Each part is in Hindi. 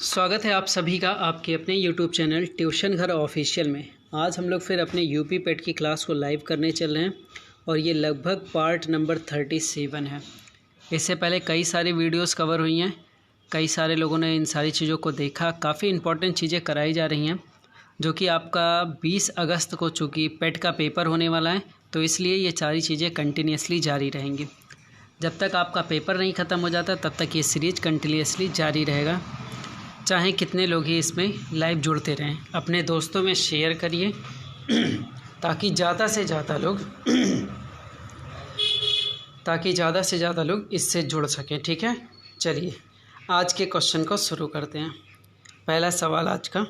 स्वागत है आप सभी का आपके अपने YouTube चैनल ट्यूशन घर ऑफिशियल में। आज हम लोग फिर अपने यूपी पेट की क्लास को लाइव करने चल रहे हैं और ये लगभग पार्ट नंबर 37 है। इससे पहले कई सारी वीडियोस कवर हुई हैं, कई सारे लोगों ने इन सारी चीज़ों को देखा। काफ़ी इंपॉर्टेंट चीज़ें कराई जा रही हैं जो कि आपका 20 अगस्त को चूँकि पेट का पेपर होने वाला है, तो इसलिए ये सारी चीज़ें कंटिन्यूसली जारी रहेंगी। जब तक आपका पेपर नहीं ख़त्म हो जाता तब तक ये सीरीज़ कंटिन्यूसली जारी रहेगा, चाहे कितने लोग ही इसमें लाइव जुड़ते रहें। अपने दोस्तों में शेयर करिए ताकि ज़्यादा से ज़्यादा लोग इससे जुड़ सकें। ठीक है, चलिए आज के क्वेश्चन को शुरू करते हैं। पहला सवाल आज का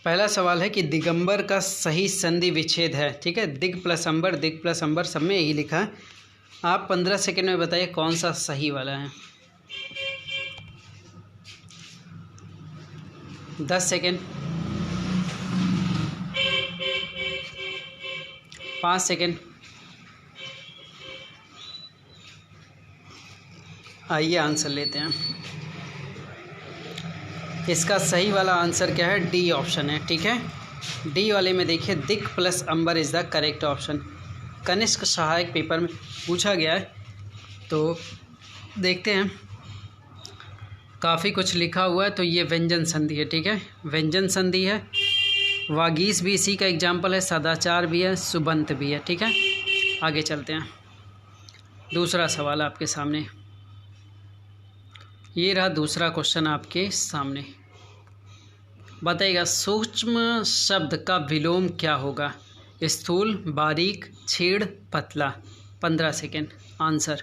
पहला सवाल है कि दिगंबर का सही संधि विच्छेद है। ठीक है, दिग प्लस अंबर सब में यही लिखा है। आप 15 सेकंड में बताइए कौन सा सही वाला है। 10 सेकंड, 5 सेकंड। आइए आंसर लेते हैं। इसका सही वाला आंसर क्या है? डी ऑप्शन है। ठीक है, डी वाले में देखिए दिग प्लस अंबर इज़ द करेक्ट ऑप्शन। कनिष्क सहायक पेपर में पूछा गया है, तो देखते हैं। काफ़ी कुछ लिखा हुआ है, तो ये व्यंजन संधि है। ठीक है, व्यंजन संधि है। वागीश भी इसी का एग्जाम्पल है, सदाचार भी है, सुबंत भी है। ठीक है, आगे चलते हैं। दूसरा सवाल आपके सामने, ये रहा दूसरा क्वेश्चन आपके सामने। बताइएगा सूक्ष्म शब्द का विलोम क्या होगा? स्थूल, बारीक, छेड़, पतला। 15 सेकेंड। Answer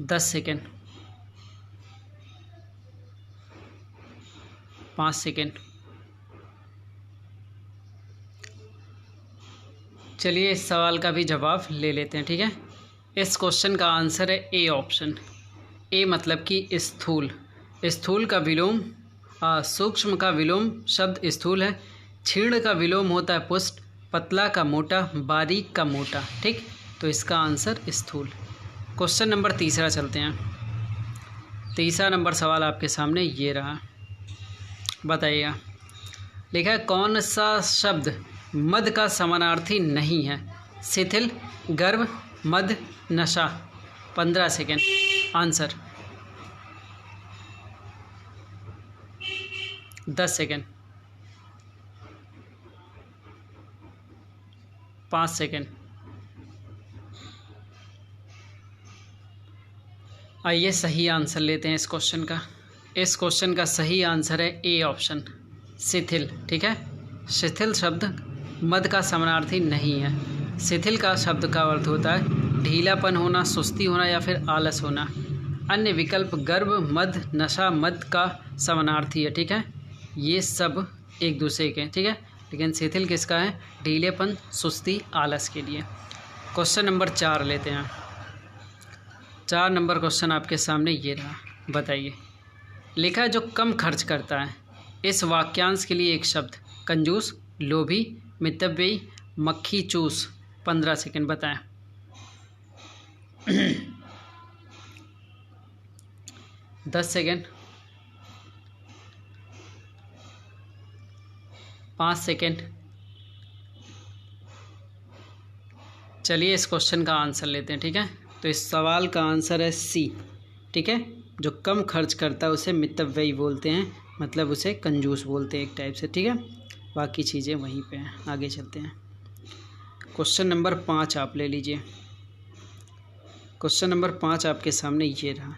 10 second, 5 second. चलिए इस सवाल का भी जवाब ले लेते हैं। ठीक है, इस क्वेश्चन का आंसर है ए ऑप्शन। ए मतलब कि स्थूल। स्थूल का विलोम सूक्ष्म का विलोम शब्द स्थूल है। छीण का विलोम होता है पुष्ट, पतला का मोटा, बारीक का मोटा। ठीक, तो इसका आंसर स्थूल। क्वेश्चन नंबर तीसरा चलते हैं। तीसरा नंबर सवाल आपके सामने ये रहा। बताइएगा, लिखा है कौन सा शब्द मद का समानार्थी नहीं है? शिथिल, गर्व, मद, नशा। 15 सेकेंड। Answer 10 second, 5 second. आइए सही आंसर लेते हैं इस क्वेश्चन का। इस क्वेश्चन का सही आंसर है ए ऑप्शन, शिथिल। ठीक है, शिथिल शब्द मद का समानार्थी नहीं है। शिथिल का शब्द का अर्थ होता है ढीलापन होना, सुस्ती होना या फिर आलस होना। अन्य विकल्प गर्व, मद, नशा मद का समानार्थी है। ठीक है, ये सब एक दूसरे के। ठीक है, लेकिन शिथिल किसका है? ढीलेपन, सुस्ती, आलस के लिए। क्वेश्चन नंबर 4 लेते हैं। 4 नंबर क्वेश्चन आपके सामने ये रहा। बताइए, लिखा है जो कम खर्च करता है। इस वाक्यांश के लिए एक शब्द। कंजूस, लोभी, मितव्ययी, मक्खी चूस। 15 सेकेंड बताएं। 10 सेकेंड, 5 सेकेंड। चलिए इस क्वेश्चन का आंसर लेते हैं। ठीक है, तो इस सवाल का आंसर है सी। ठीक है, जो कम खर्च करता है उसे मितव्ययी बोलते हैं, मतलब उसे कंजूस बोलते हैं एक टाइप से। ठीक है, बाकी चीज़ें वहीं पे हैं। आगे चलते हैं। क्वेश्चन नंबर 5 आप ले लीजिए। क्वेश्चन नंबर 5 आपके सामने ये रहा।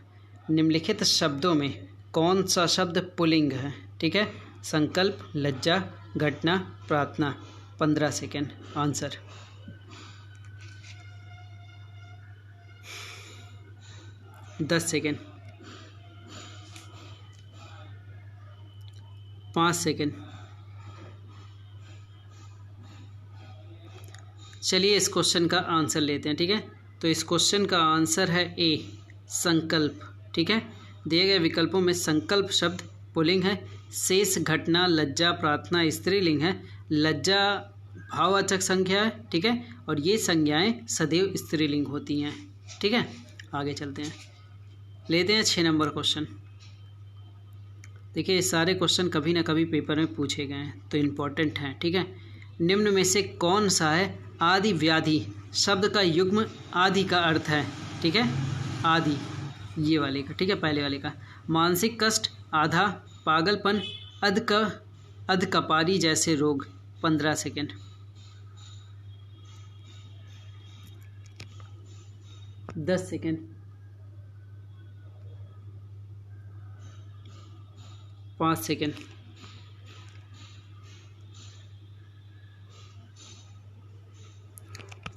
निम्नलिखित शब्दों में कौन सा शब्द पुल्लिंग है? ठीक है, संकल्प, लज्जा, घटना, प्रार्थना। 15 सेकेंड। Answer 10 second, 5 second. चलिए इस क्वेश्चन का आंसर लेते हैं। ठीक है, तो इस क्वेश्चन का आंसर है ए, संकल्प। ठीक है, दिए गए विकल्पों में संकल्प शब्द पुल्लिंग है। शेष, घटना, लज्जा, प्रार्थना स्त्रीलिंग है। लज्जा भाववाचक संख्या है, ठीक है, और ये संज्ञाएं सदैव स्त्रीलिंग होती हैं, ठीक है। आगे चलते हैं, लेते हैं 6 नंबर क्वेश्चन। देखिए ये सारे क्वेश्चन कभी ना कभी पेपर में पूछे गए हैं तो इम्पोर्टेंट हैं, ठीक है। निम्न में से कौन सा है आदि व्याधि शब्द का युग्म आदि का अर्थ है, ठीक है, आदि ये वाले का, ठीक है, पहले वाले का। मानसिक कष्ट, आधा, पागलपन, अधकपारी जैसे रोग। 15 सेकेंड। 10 सेकेंड। 5 सेकेंड।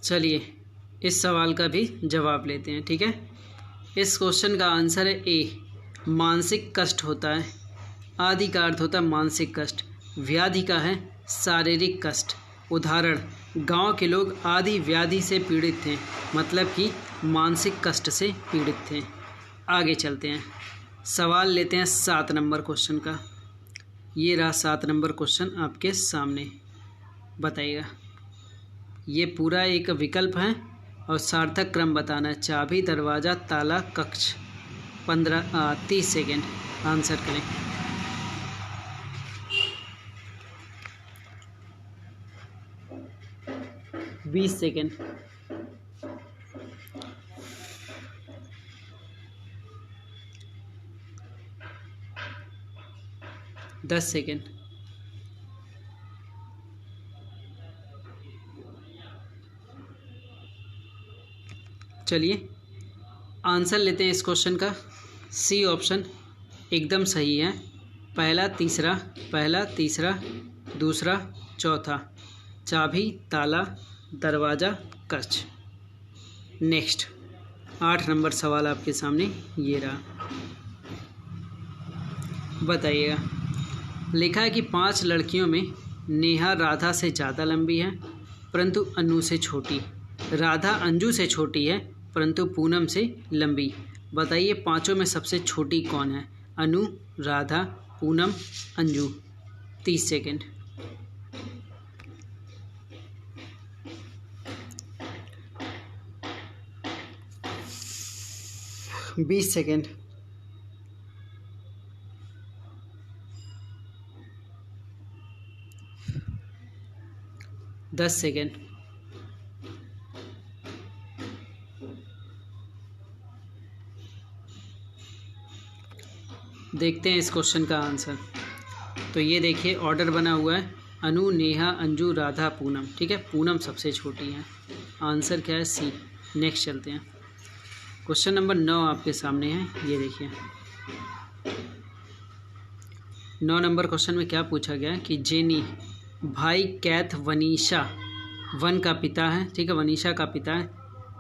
चलिए इस सवाल का भी जवाब लेते हैं, ठीक है। इस क्वेश्चन का आंसर है ए, मानसिक कष्ट होता है। आदि का अर्थ होता है मानसिक कष्ट, व्याधि का है शारीरिक कष्ट। उदाहरण, गांव के लोग आदि व्याधि से पीड़ित थे, मतलब कि मानसिक कष्ट से पीड़ित थे। आगे चलते हैं, सवाल लेते हैं 7 नंबर क्वेश्चन का। ये रहा 7 नंबर क्वेश्चन आपके सामने, बताइएगा। ये पूरा एक विकल्प है और सार्थक क्रम बताना है। चाबी, दरवाज़ा, ताला, कक्ष। 30 सेकेंड आंसर करें। 20 सेकेंड। 10 सेकेंड। चलिए आंसर लेते हैं इस क्वेश्चन का। सी ऑप्शन एकदम सही है। पहला तीसरा दूसरा चौथा। चाबी, ताला, दरवाज़ा, कक्ष। नेक्स्ट 8 नंबर सवाल आपके सामने ये रहा, बताइएगा। लिखा है कि 5 लड़कियों में नेहा राधा से ज़्यादा लंबी है परंतु अनु से छोटी। राधा अंजू से छोटी है परंतु पूनम से लंबी। बताइए पांचों में सबसे छोटी कौन है? Anu, Radha, Poonam, Anju. 30 second. 20 second. 10 second. देखते हैं इस क्वेश्चन का आंसर। तो ये देखिए ऑर्डर बना हुआ है, अनु, नेहा, अंजू, राधा, पूनम, ठीक है। पूनम सबसे छोटी है। आंसर क्या है? सी। नेक्स्ट चलते हैं, क्वेश्चन नंबर 9 आपके सामने है, ये देखिए। 9 नंबर क्वेश्चन में क्या पूछा गया है कि जेनी भाई कैथ वनीशा वन का पिता है, ठीक है, वनीशा का पिता है।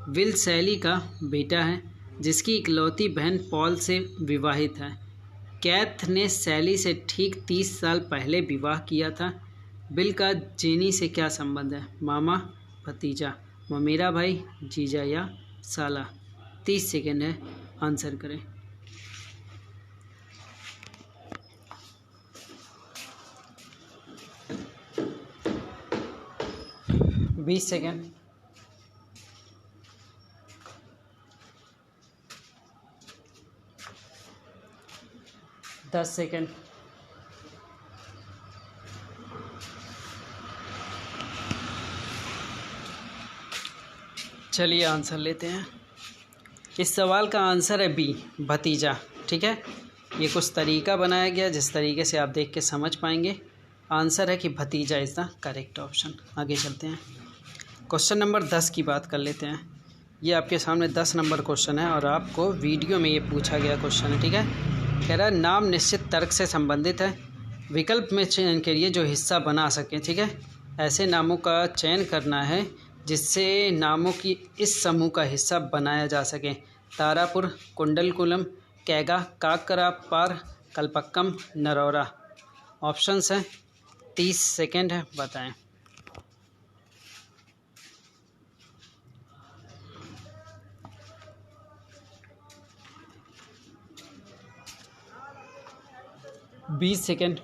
विल सैली का बेटा है जिसकी इकलौती बहन पॉल से विवाहित है। कैथ ने सैली से ठीक 30 साल पहले विवाह किया था। बिल का जेनी से क्या संबंध है? मामा, भतीजा, ममेरा भाई, जीजा या साला। 30 सेकेंड है, आंसर करें। 20 सेकेंड। 10 सेकेंड। चलिए आंसर लेते हैं। इस सवाल का आंसर है बी, भतीजा, ठीक है। ये कुछ तरीका बनाया गया जिस तरीके से आप देख के समझ पाएंगे। आंसर है कि भतीजा इज़ द करेक्ट ऑप्शन। आगे चलते हैं, क्वेश्चन नंबर 10 की बात कर लेते हैं। ये आपके सामने 10 नंबर क्वेश्चन है और आपको वीडियो में ये पूछा गया क्वेश्चन है, ठीक है। कह रहा है नाम निश्चित तर्क से संबंधित है, विकल्प में चयन के लिए जो हिस्सा बना सके, ठीक है। ऐसे नामों का चयन करना है जिससे नामों की इस समूह का हिस्सा बनाया जा सके। तारापुर, कुंडलकुलम, कैगा, काकरापार, कल्पक्कम, नरौरा। ऑप्शंस हैं, 30 सेकेंड है, बताएं। बीस सेकेंड।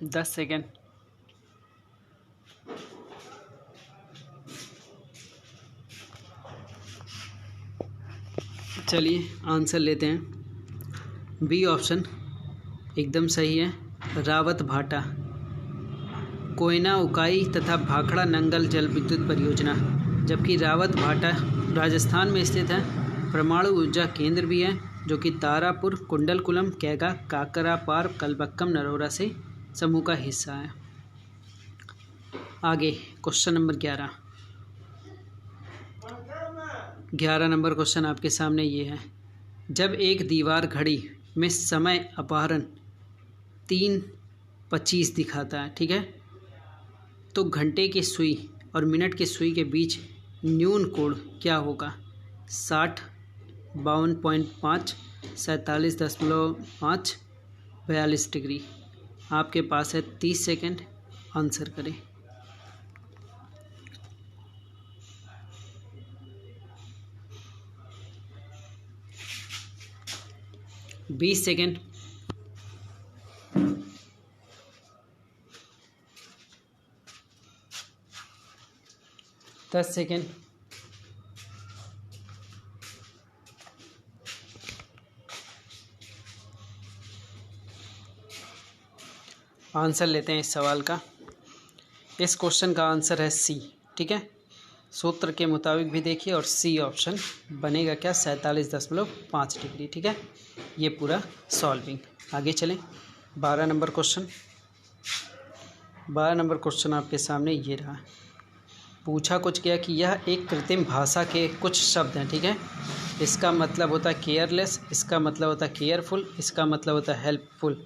10 सेकेंड। चलिए आंसर लेते हैं। बी ऑप्शन एकदम सही है, रावत भाटा। कोयना उकाई तथा भाखड़ा नंगल जल विद्युत परियोजना, जबकि रावत भाटा राजस्थान में स्थित है। परमाणु ऊर्जा केंद्र भी है, जो कि तारापुर, कुंडलकुलम, कैगा, काकरापार, कलबक्कम, नरोरा से समूह का हिस्सा है। आगे क्वेश्चन नंबर 11 नंबर क्वेश्चन आपके सामने ये है। जब एक दीवार घड़ी में समय अपहरण 3:25 दिखाता है, ठीक है, तो घंटे की सुई और मिनट की सुई के बीच न्यून कोण क्या होगा? 60, 52.5, 47.5, 42 डिग्री। आपके पास है 30 सेकेंड, आंसर करें। बीस सेकेंड। 10 सेकेंड। आंसर लेते हैं इस सवाल का। इस क्वेश्चन का आंसर है सी, ठीक है। सूत्र के मुताबिक भी देखिए और सी ऑप्शन बनेगा क्या? 47.5 डिग्री, ठीक है। ये पूरा सॉल्विंग। आगे चलें। 12 नंबर क्वेश्चन। 12 नंबर क्वेश्चन आपके सामने ये रहा। पूछा कुछ गया कि यह एक कृत्रिम भाषा के कुछ शब्द हैं, ठीक है। इसका मतलब होता है केयरलेस, इसका मतलब होता है केयरफुल, इसका मतलब होता है हेल्पफुल।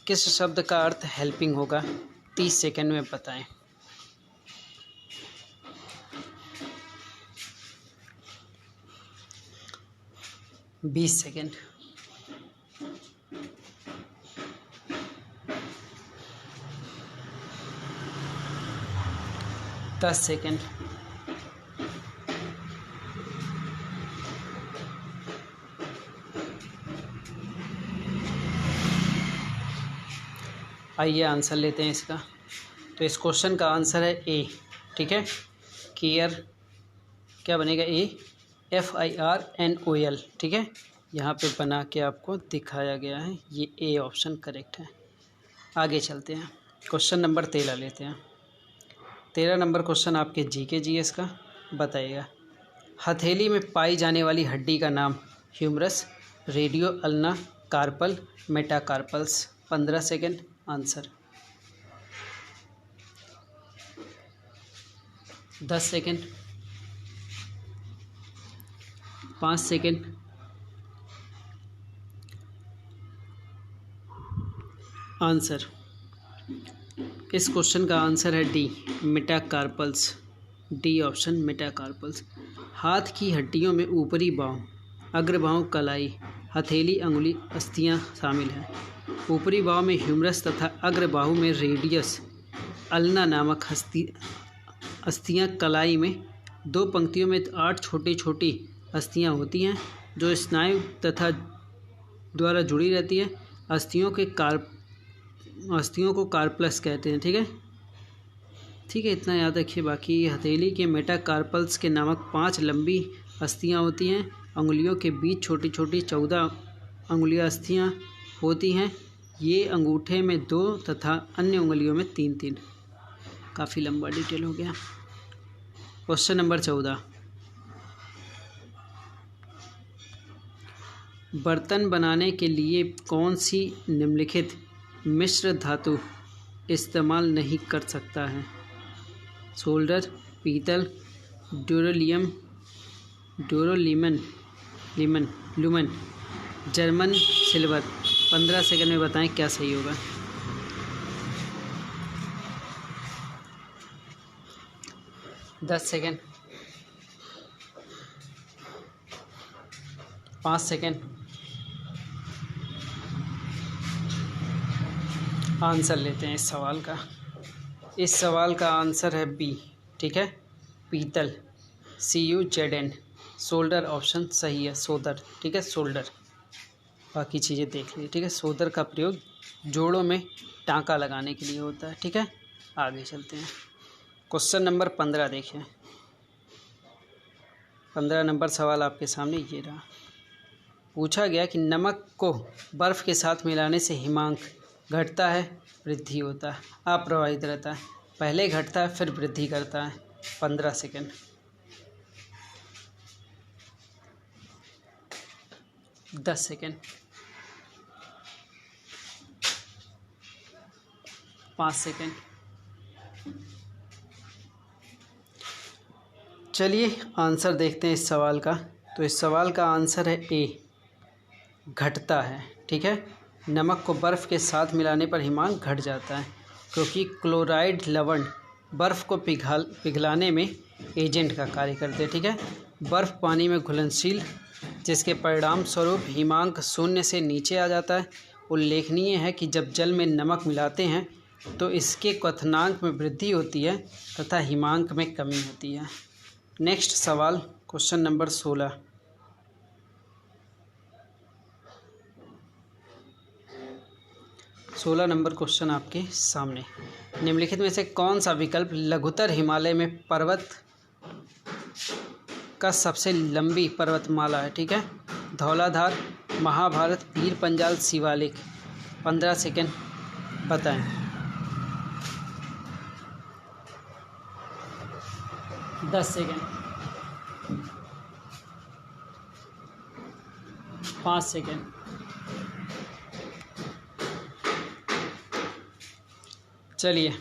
किस शब्द का अर्थ हेल्पिंग होगा? 30 सेकेंड में बताएं। बीस सेकेंड। 10 सेकेंड। आइए आंसर लेते हैं इसका। तो इस क्वेश्चन का आंसर है ए, ठीक है। केयर क्या बनेगा? ए, FIRNOL, ठीक है। यहाँ पे बना के आपको दिखाया गया है। ये ए ऑप्शन करेक्ट है। आगे चलते हैं। क्वेश्चन नंबर 13 लेते हैं। 13 नंबर क्वेश्चन आपके GK GS का। बताइएगा, हथेली में पाई जाने वाली हड्डी का नाम? Humerus, radio ulna, carpal, metacarpals. 15 second, answer. 10 second. 5 second. Answer. इस क्वेश्चन का आंसर है D, metacarpals. D option, metacarpals. हाथ की हड्डियों में ऊपरी बाँव, अग्रबाँव, कलाई, हथेली, अंगुली, अस्थियाँ शामिल हैं। ऊपरी बाँव में ह्यूमरस तथा अग्रबाहु में रेडियस अल्ना नामक अस्थियाँ। कलाई में 2 पंक्तियों में 8 छोटी छोटी अस्थियाँ होती हैं, जो स्नायु तथा द्वारा जुड़ी रहती है। अस्थियों को कार्पल्स कहते हैं, ठीक है। ठीक है, इतना याद रखिए। बाकी हथेली के मेटाकार्पल्स के नामक 5 लंबी अस्थियाँ होती हैं। अंगुलियों के बीच छोटी छोटी 14 अंगुलियाँ अस्थियाँ होती हैं। ये अंगूठे में 2 तथा अन्य उंगलियों में 3-3। काफ़ी लंबा डिटेल हो गया। Question number 14। बर्तन बनाने के लिए कौन सी निम्नलिखित मिश्र धातु इस्तेमाल नहीं कर सकता है? सोल्डर, पीतल, लुमन, जर्मन सिल्वर। 15 सेकंड में बताएं क्या सही होगा। 10 सेकंड। 5 सेकंड। आंसर लेते हैं इस सवाल का। इस सवाल का आंसर है बी, ठीक है, पीतल, CUZN। सोल्डर ऑप्शन सही है, सोदर, ठीक है, सोल्डर। बाकी चीज़ें देख लीजिए, ठीक है। सोदर का प्रयोग जोड़ों में टाँका लगाने के लिए होता है। ठीक है, आगे चलते हैं। क्वेश्चन नंबर 15 देखिए। 15 नंबर सवाल आपके सामने ये रहा। पूछा गया कि नमक को बर्फ़ के साथ मिलाने से हिमांक घटता है, वृद्धि होता है, अप्रवाहित रहता है। पहले घटता है फिर वृद्धि करता है। 15 सेकेंड। 10 सेकेंड। 5 सेकेंड। चलिए आंसर देखते हैं इस सवाल का। तो इस सवाल का आंसर है ए, घटता है। ठीक है, नमक को बर्फ़ के साथ मिलाने पर हिमांक घट जाता है, क्योंकि क्लोराइड लवण बर्फ़ को पिघलाने में एजेंट का कार्य करते हैं। ठीक है, बर्फ़ पानी में घुलनशील, जिसके परिणाम स्वरूप हिमांक 0 से नीचे आ जाता है। उल्लेखनीय है कि जब जल में नमक मिलाते हैं तो इसके क्वथनांक में वृद्धि होती है तथा हिमांक में कमी होती है। नेक्स्ट सवाल, क्वेश्चन नंबर 16। 16 नंबर क्वेश्चन आपके सामने। निम्नलिखित में से कौन सा विकल्प लघुत्तर हिमालय में पर्वत का सबसे लंबी पर्वतमाला है? ठीक है, धौलाधार, महाभारत, पीर पंजाल, शिवालिक। 15 सेकेंड बताएं। 10 सेकेंड। 5 सेकेंड। चलिए,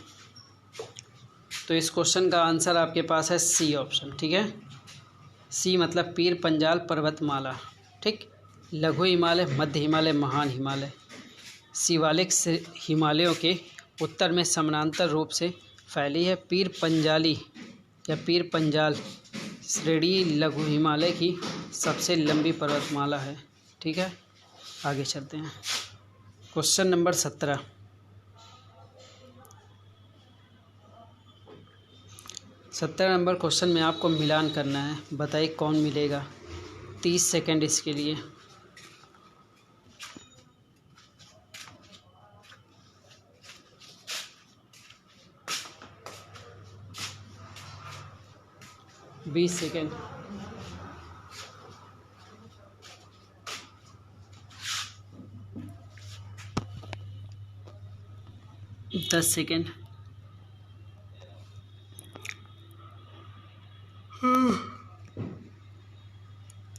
तो इस क्वेश्चन का आंसर आपके पास है सी ऑप्शन। ठीक है, सी मतलब पीर पंजाल पर्वतमाला। ठीक, लघु हिमालय, मध्य हिमालय, महान हिमालय। शिवालिक से हिमालयों के उत्तर में समानांतर रूप से फैली है। पीर पंजाली या पीर पंजाल श्रेणी लघु हिमालय की सबसे लंबी पर्वतमाला है। ठीक है, आगे चलते हैं। Question number 17। 17 नंबर क्वेश्चन में आपको मिलान करना है। बताइए कौन मिलेगा। 30 सेकेंड इसके लिए। बीस सेकेंड। 10 सेकेंड।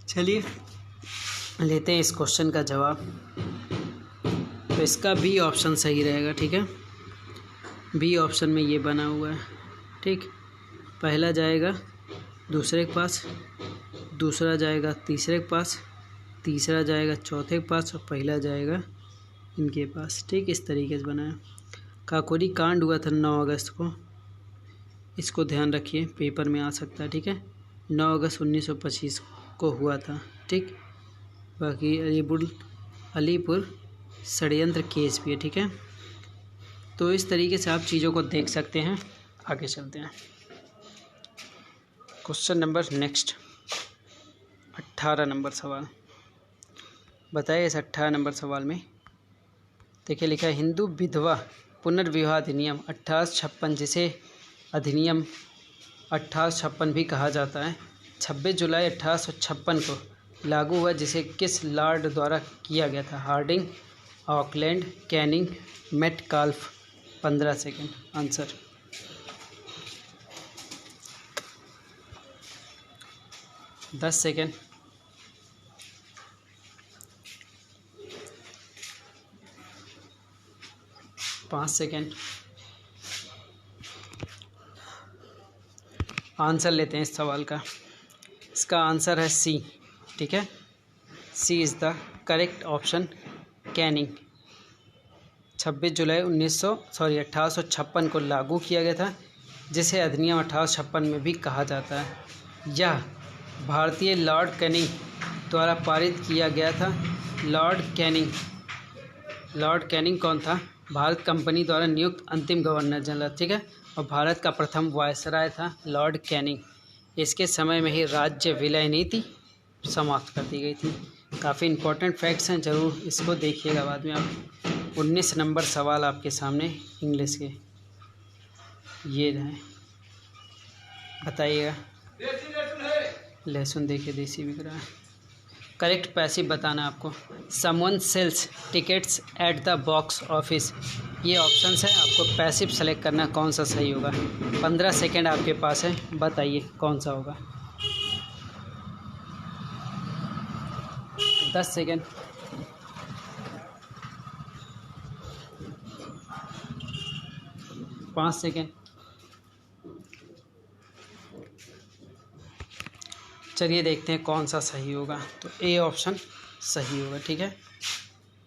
चलिए लेते हैं इस क्वेश्चन का जवाब। तो इसका बी ऑप्शन सही रहेगा। ठीक है, बी ऑप्शन में ये बना हुआ है। ठीक, पहला जाएगा दूसरे के पास, दूसरा जाएगा तीसरे के पास, तीसरा जाएगा चौथे के पास और पहला जाएगा इनके पास। ठीक, इस तरीके से बना है। काकोरी कांड हुआ था 9 अगस्त को, इसको ध्यान रखिए, पेपर में आ सकता है। ठीक है, 9 अगस्त 1925 को हुआ था। ठीक, बाकी अलीपुर षड्यंत्र केस भी है। ठीक है, तो इस तरीके से आप चीज़ों को देख सकते हैं। आगे चलते हैं। क्वेश्चन नंबर नेक्स्ट 18 नंबर सवाल। बताइए इस 18 नंबर सवाल में देखिए लिखा है, हिंदू विधवा पुनर्विवाह अधिनियम 1856, जिसे अधिनियम 1856 भी कहा जाता है, 26 जुलाई 1856 को लागू हुआ, जिसे किस लॉर्ड द्वारा किया गया था? Hardinge, Auckland, Canning, Metcalfe. 15 second answer. 10 second. 5 second. Answer लेते हैं इस सवाल का। इसका आंसर है सी। ठीक है, C is the correct option, Canning. 26 जुलाई 1856 को लागू किया गया था, जिसे अधिनियम 1856 में भी कहा जाता है। यह भारतीय लॉर्ड कैनिंग द्वारा पारित किया गया था। लॉर्ड कैनिंग कौन था? भारत कंपनी द्वारा नियुक्त अंतिम गवर्नर जनरल। ठीक है, और भारत का प्रथम वायसराय था लॉर्ड कैनिंग। इसके समय में ही राज्य विलय नीति समाप्त कर दी गई थी। काफ़ी इंपॉर्टेंट फैक्ट्स हैं, ज़रूर इसको देखिएगा बाद में आप। 19 नंबर सवाल आपके सामने इंग्लिश के ये रहे, बताइएगा। लहसुन देखिए देसी बिक रहा है। करेक्ट पैसिव बताना आपको। Someone sells tickets at the box office, ये ऑप्शंस है, आपको पैसिव सेलेक्ट करना कौन सा सही होगा। 15 सेकेंड आपके पास है, बताइए कौन सा होगा। 10 सेकेंड, 5 सेकेंड। चलिए देखते हैं कौन सा सही होगा। तो ए ऑप्शन सही होगा, ठीक है।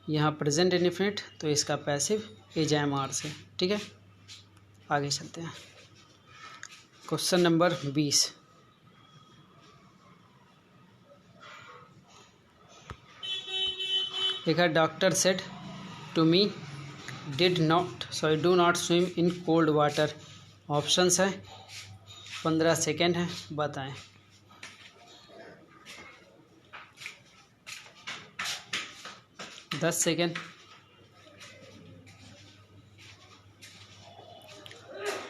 यहाँ प्रेजेंट इंडेफिनिट, तो इसका पैसिव इज एम आर से, ठीक है। आगे चलते हैं। Question number 20। देखा, doctor said to me do not swim in cold water. Options है, 15 सेकेंड है, बताएं। 10 सेकेंड,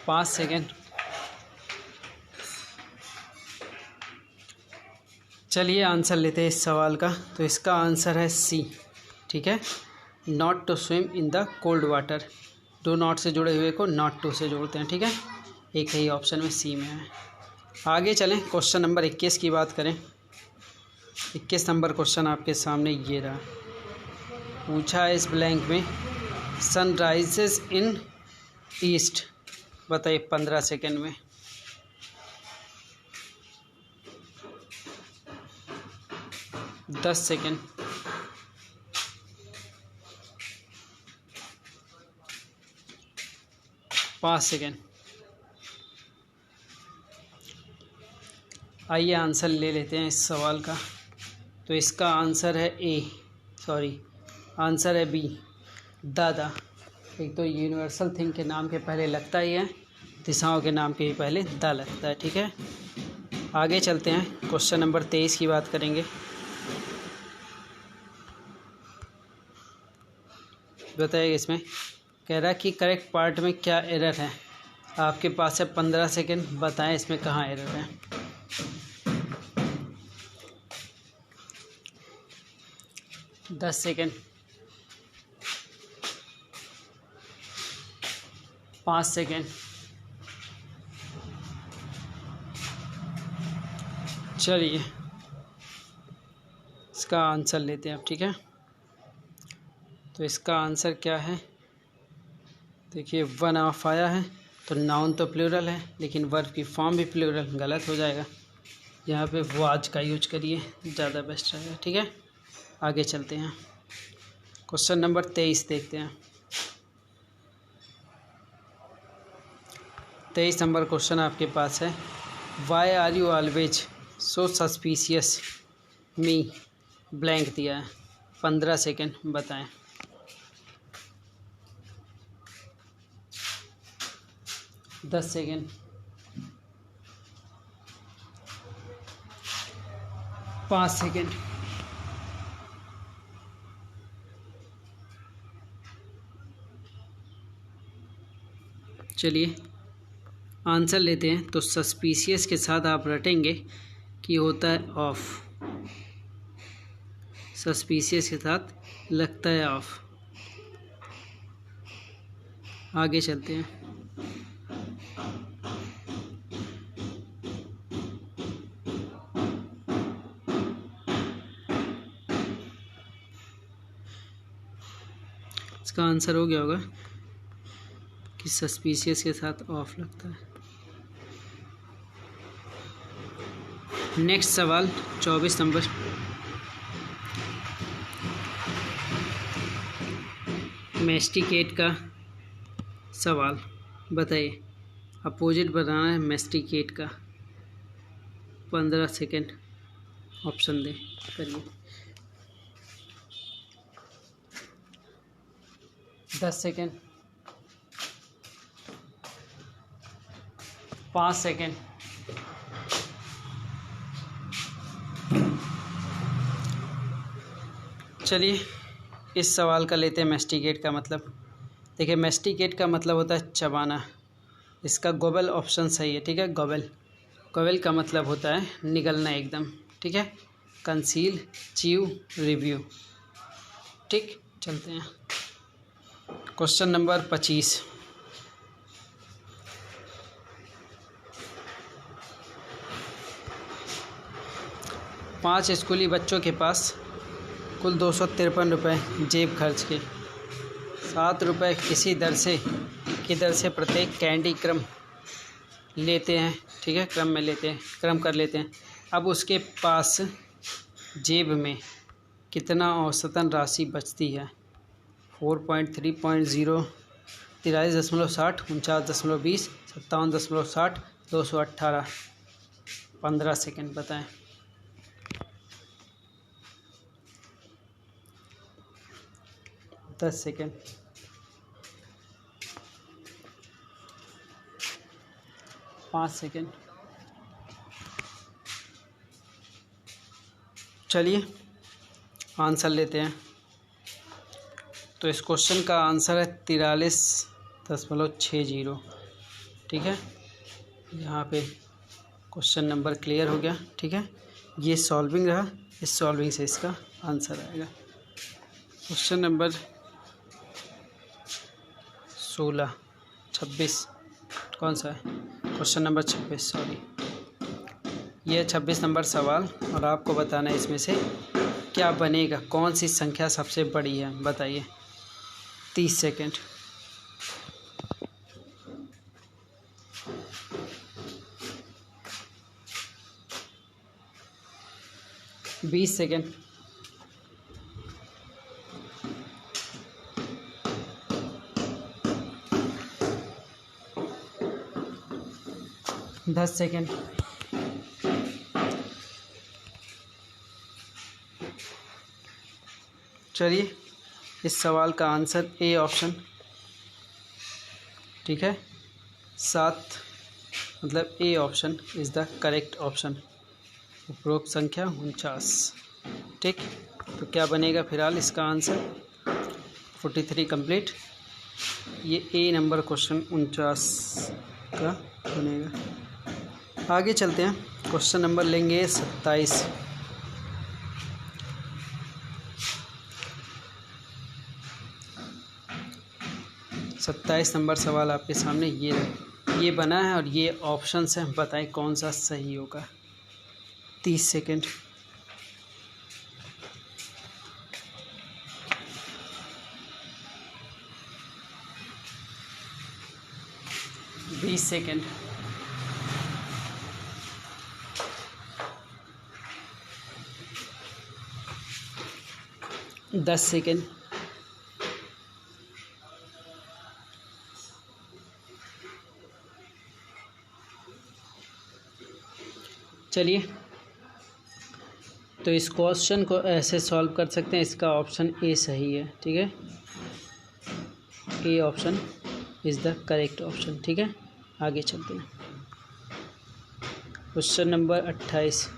5 सेकेंड। चलिए आंसर लेते हैं इस सवाल का। तो इसका आंसर है सी, ठीक है। Not to swim in the cold water, do not से जुड़े हुए को नॉट टू से जोड़ते हैं, ठीक है। एक ही ऑप्शन में सी में है। आगे चलें, क्वेश्चन नंबर 21 की बात करें। 21 नंबर क्वेश्चन आपके सामने ये रहा। पूछा है इस ब्लैंक में, सन राइजेस इन ईस्ट, बताइए 15 सेकेंड में। 10 सेकेंड, 5 सेकेंड। आइए आंसर ले लेते हैं इस सवाल का। तो इसका आंसर है आंसर है बी, दादा। एक तो यूनिवर्सल थिंग के नाम के पहले लगता ही है, दिशाओं के नाम के ही पहले दा लगता है, ठीक है। आगे चलते हैं, क्वेश्चन नंबर 23 की बात करेंगे। बताइए, इसमें कह रहा है कि करेक्ट पार्ट में क्या एरर है। आपके पास है 15 सेकेंड, बताएं इसमें कहाँ एरर है। 10 सेकेंड, 5 सेकेंड। चलिए इसका आंसर लेते हैं अब, ठीक है। तो इसका आंसर क्या है, देखिए वन ऑफ आया है, तो नाउन तो प्लूरल है लेकिन वर्ब की फॉर्म भी प्लूरल, गलत हो जाएगा। यहाँ पे वाज का यूज करिए, ज़्यादा बेस्ट रहेगा, ठीक है। आगे चलते हैं, क्वेश्चन नंबर 23 देखते हैं। 23 नंबर क्वेश्चन आपके पास है, why are you always so suspicious me, blank दिया है। 15 सेकेंड, बताएं। 10 सेकेंड, 5 सेकेंड। चलिए आंसर लेते हैं। तो सस्पिशियस के साथ आप रटेंगे कि होता है ऑफ, सस्पिशियस के साथ लगता है ऑफ। आगे चलते हैं, इसका आंसर हो गया होगा कि सस्पिशियस के साथ ऑफ लगता है। नेक्स्ट सवाल 24 नंबर। मेस्टिकेट का सवाल, बताइए। अपोजिट बनाना है मेस्टिकेट का। 15 सेकेंड ऑप्शन दे करिए। 10 सेकेंड, 5 सेकेंड। चलिए इस सवाल का लेते हैं मेस्टिकेट का मतलब। देखिए मेस्टिकेट का मतलब होता है चबाना। इसका गोबल ऑप्शन सही है, ठीक है। गोबल, गोबल का मतलब होता है निगलना एकदम, ठीक है। कंसील, चीव, रिव्यू, ठीक। चलते हैं क्वेश्चन नंबर 25। पाँच स्कूली बच्चों के पास कुल 253 रुपये जेब खर्च के, 7 रुपये किसी दर से प्रत्येक कैंडी क्रम लेते हैं, ठीक है। क्रम में लेते हैं, क्रम कर लेते हैं। अब उसके पास जेब में कितना औसतन राशि बचती है? 4.3.0, 43.60, 49.20, 57.60, 218। 15 सेकेंड बताएं। 10 सेकेंड। पाँच सेकेंड। चलिए आंसर लेते हैं। तो इस क्वेश्चन का आंसर है 43.60, ठीक है। यहाँ पे क्वेश्चन नंबर क्लियर हो गया, ठीक है। ये सॉल्विंग रहा, इस सॉल्विंग से इसका आंसर आएगा। क्वेश्चन नंबर 26 कौन सा है? क्वेश्चन नंबर 26, सॉरी, ये 26 नंबर सवाल। और आपको बताना है इसमें से क्या बनेगा, कौन सी संख्या सबसे बड़ी है, बताइए। 30 सेकेंड। 20 सेकेंड। 10 सेकेंड। चलिए इस सवाल का आंसर ए ऑप्शन, ठीक है। 7 मतलब A option is the correct option. उपरोक्त संख्या 49, ठीक। तो क्या बनेगा फिलहाल इसका आंसर? 43 कंप्लीट। ये ए नंबर क्वेश्चन 49 का बनेगा। आगे चलते हैं, क्वेश्चन नंबर लेंगे 27। 27 नंबर सवाल आपके सामने ये बना है और ये ऑप्शन है, बताएं कौन सा सही होगा। 30 सेकेंड। 20 सेकेंड। 10 सेकेंड। चलिए तो इस क्वेश्चन को ऐसे सॉल्व कर सकते हैं। इसका ऑप्शन ए सही है, ठीक है। A option is the correct option, ठीक है। आगे चलते हैं, क्वेश्चन नंबर 28।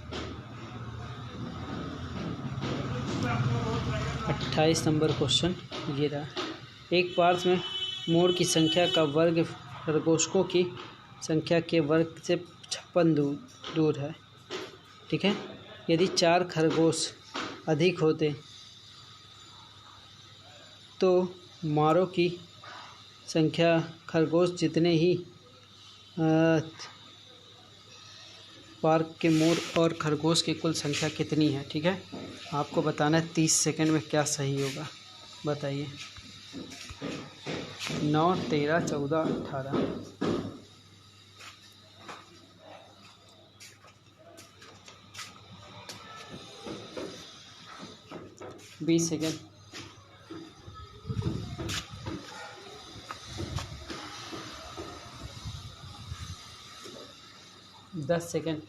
28 नंबर क्वेश्चन ये रहा। एक पार्थ में मोर की संख्या का वर्ग खरगोशों की संख्या के वर्ग से 56 दूर है, ठीक है। यदि 4 खरगोश अधिक होते तो मारों की संख्या खरगोश जितने ही पार्क के मोर और खरगोश की कुल संख्या कितनी है, ठीक है। आपको बताना है 30 सेकंड में क्या सही होगा, बताइए। 9, 13, 14, 18। 20 सेकेंड। 10 सेकेंड।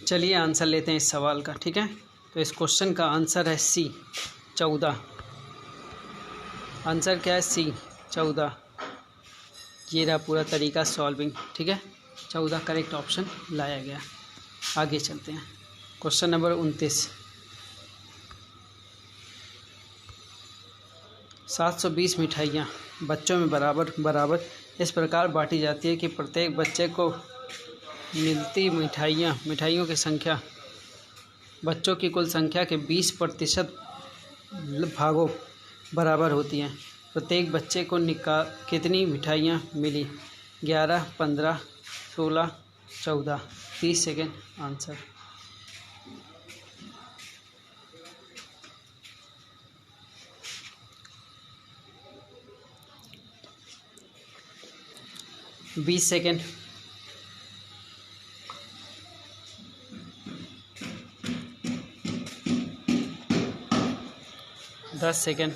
चलिए आंसर लेते हैं इस सवाल का, ठीक है। तो इस क्वेश्चन का आंसर है सी 14। आंसर क्या है? सी 14। ये रहा पूरा तरीका सॉल्विंग, ठीक है। 14 करेक्ट ऑप्शन लाया गया। आगे चलते हैं। Question number 29। 720 मिठाइयाँ बच्चों में बराबर इस प्रकार बांटी जाती है कि प्रत्येक बच्चे को मिलती मिठाइयों की संख्या बच्चों की कुल संख्या के 20% भागों बराबर होती हैं। प्रत्येक बच्चे को कितनी मिठाइयाँ मिली? 11, 15, 16, 14। 30 सेकेंड आंसर। बीस सेकेंड। 10 सेकेंड।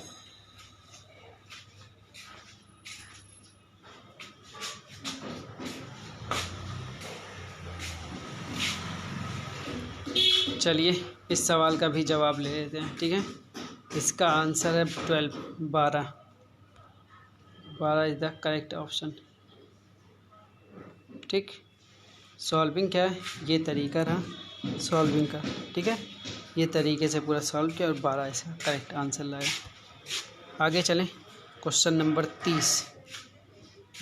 'चलिए इस सवाल का भी जवाब ले लेते हैं, ठीक है। इसका आंसर है 12 इज द करेक्ट ऑप्शन, ठीक। सॉल्विंग क्या है? ये तरीका रहा सॉल्विंग का, ठीक है। ये तरीके से पूरा सॉल्व किया और 12 इसका करेक्ट आंसर लाया। आगे चलें। Question number 30।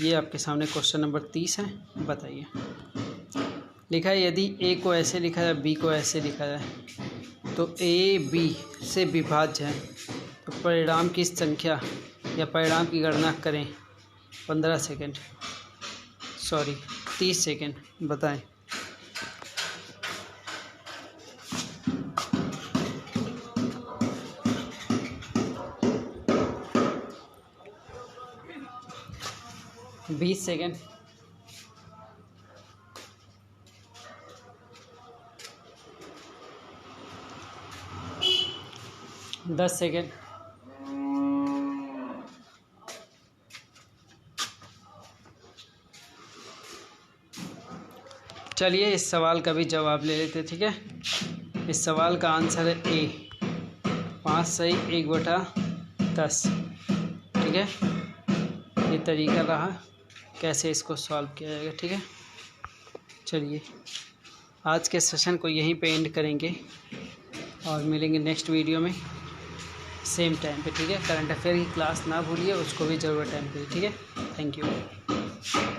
ये आपके सामने क्वेश्चन नंबर 30 है। बताइए। लिखा है यदि ए को ऐसे लिखा जाए, बी को ऐसे लिखा जाए तो ए बी से विभाज्य है, तो परिणाम की संख्या या परिणाम की गणना करें। 15 सेकेंड 30 सेकेंड बताएं। बीस सेकेंड। 10 सेकेंड। 'चलिए इस सवाल का भी जवाब ले लेते, ठीक है। इस सवाल का आंसर है ए, 5 सही 1/10, ठीक है। ये तरीका रहा कैसे इसको सॉल्व किया जाएगा, ठीक है। चलिए आज के सेशन को यहीं पे एंड करेंगे और मिलेंगे नेक्स्ट वीडियो में सेम टाइम पे, ठीक है। करंट अफेयर की क्लास ना भूलिए, उसको भी ज़रूर अटेंड करिए, ठीक है। Thank you.